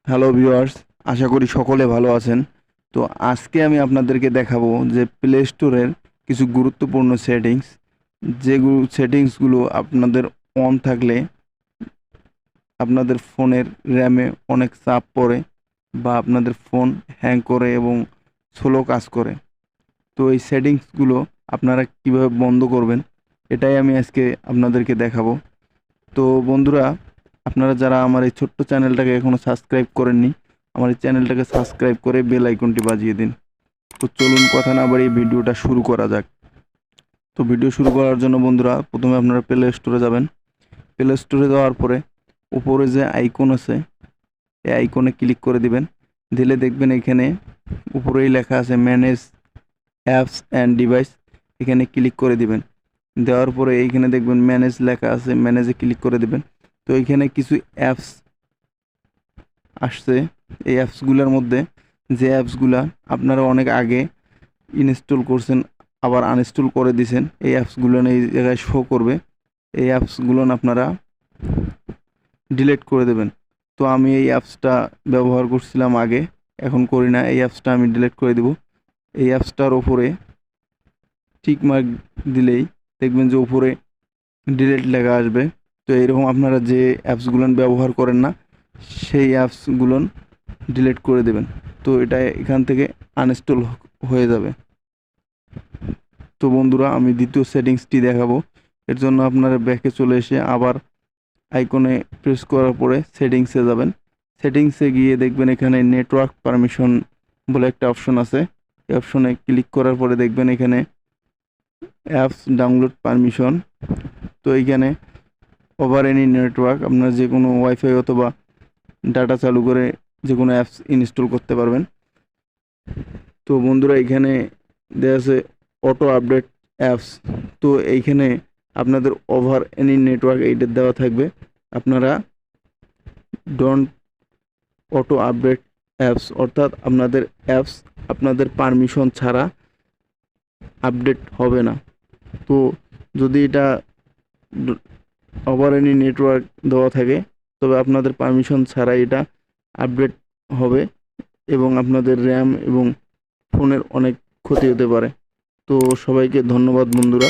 Hello viewers, আশা করি সকলে ভালো আছেন। তো আজকে আমি আপনাদেরকে দেখাবো যে প্লে স্টোরের কিছু গুরুত্বপূর্ণ সেটিংস, সেটিংসগুলো আপনাদের অন থাকলে আপনাদের ফোনের র্যামে অনেক চাপ পড়ে বা আপনাদের ফোন হ্যাং করে এবং স্লো কাজ করে। তো এই সেটিংসগুলো আপনারা কিভাবে বন্ধ করবেন এটাই আমি আজকে আপনাদেরকে দেখাবো। তো বন্ধুরা, আপনারা যারা আমার এই ছোট্ট চ্যানেলটাকে এখনও সাবস্ক্রাইব করেননি, আমার এই চ্যানেলটাকে সাবস্ক্রাইব করে বেল আইকনটি বাজিয়ে দিন। তো চলুন কথা না বাড়িয়ে ভিডিওটা শুরু করা যাক। তো ভিডিও শুরু করার জন্য বন্ধুরা প্রথমে আপনারা প্লে স্টোরে যাবেন। প্লে স্টোরে যাওয়ার পরে উপরে যে আইকন আছে এই আইকনে ক্লিক করে দিবেন। দিলে দেখবেন এখানে উপরেই লেখা আছে ম্যানেজ অ্যাপস অ্যান্ড ডিভাইস, এখানে ক্লিক করে দিবেন। দেওয়ার পরে এইখানে দেখবেন ম্যানেজ লেখা আছে, ম্যানেজে ক্লিক করে দিবেন। তো এইখানে কিছু অ্যাপস আসছে। এই অ্যাপসগুলোর মধ্যে যে অ্যাপসগুলা আপনারা অনেক আগে ইনস্টল করছেন আবার আনইনস্টল করে দিয়েছেন, এই অ্যাপসগুলো এই জায়গায় শো করবে। এই অ্যাপসগুলো আপনারা ডিলিট করে দেবেন। তো আমি এই অ্যাপসটা ব্যবহার করছিলাম আগে, এখন করি না। এই অ্যাপসটা আমি ডিলিট করে দেব। এই অ্যাপসটার ওপরে টিক মার্ক দিলেই দেখবেন যে উপরে ডিলিট লেখা আসবে। তো এরকম আপনারা যে অ্যাপসগুলো ব্যবহার করেন না সেই অ্যাপসগুলো ডিলিট করে দেবেন। তো এটা এখান থেকে আনইনস্টল হয়ে যাবে। তো বন্ধুরা, আমি দ্বিতীয় সেটিংসটি দেখাবো। এর জন্য আপনারা ব্যাকে চলে এসে আবার আইকনে প্রেস করার পরে সেটিংসে যাবেন। সেটিংসে গিয়ে দেখবেন এখানে নেটওয়ার্ক পারমিশন বলে একটা অপশন আছে। এই অপশনে ক্লিক করার পরে দেখবেন এখানে অ্যাপস ডাউনলোড পারমিশন। তো এইখানে ওভার এনি নেটওয়ার্ক আপনার যে কোনো ওয়াইফাই অথবা ডাটা চালু করে যে কোনো অ্যাপস ইনস্টল করতে পারবেন। তো বন্ধুরা, এখানে দেওয়া আছে অটো আপডেট অ্যাপস। তো এইখানে আপনাদের ওভার এনি নেটওয়ার্ক এইটা দেওয়া থাকবে। আপনারা ডোন্ট অটো আপডেট অ্যাপস, অর্থাৎ আপনাদের অ্যাপস আপনাদের পারমিশন ছাড়া আপডেট হবে না। তো যদি এটা ওভার এনি নেটওয়ার্ক দেওয়া থাকে তবে আপনাদের পারমিশন ছাড়া এটা আপডেট হবে এবং আপনাদের র্যাম এবং ফোনের অনেক ক্ষতি হতে পারে। তো সবাইকে ধন্যবাদ বন্ধুরা।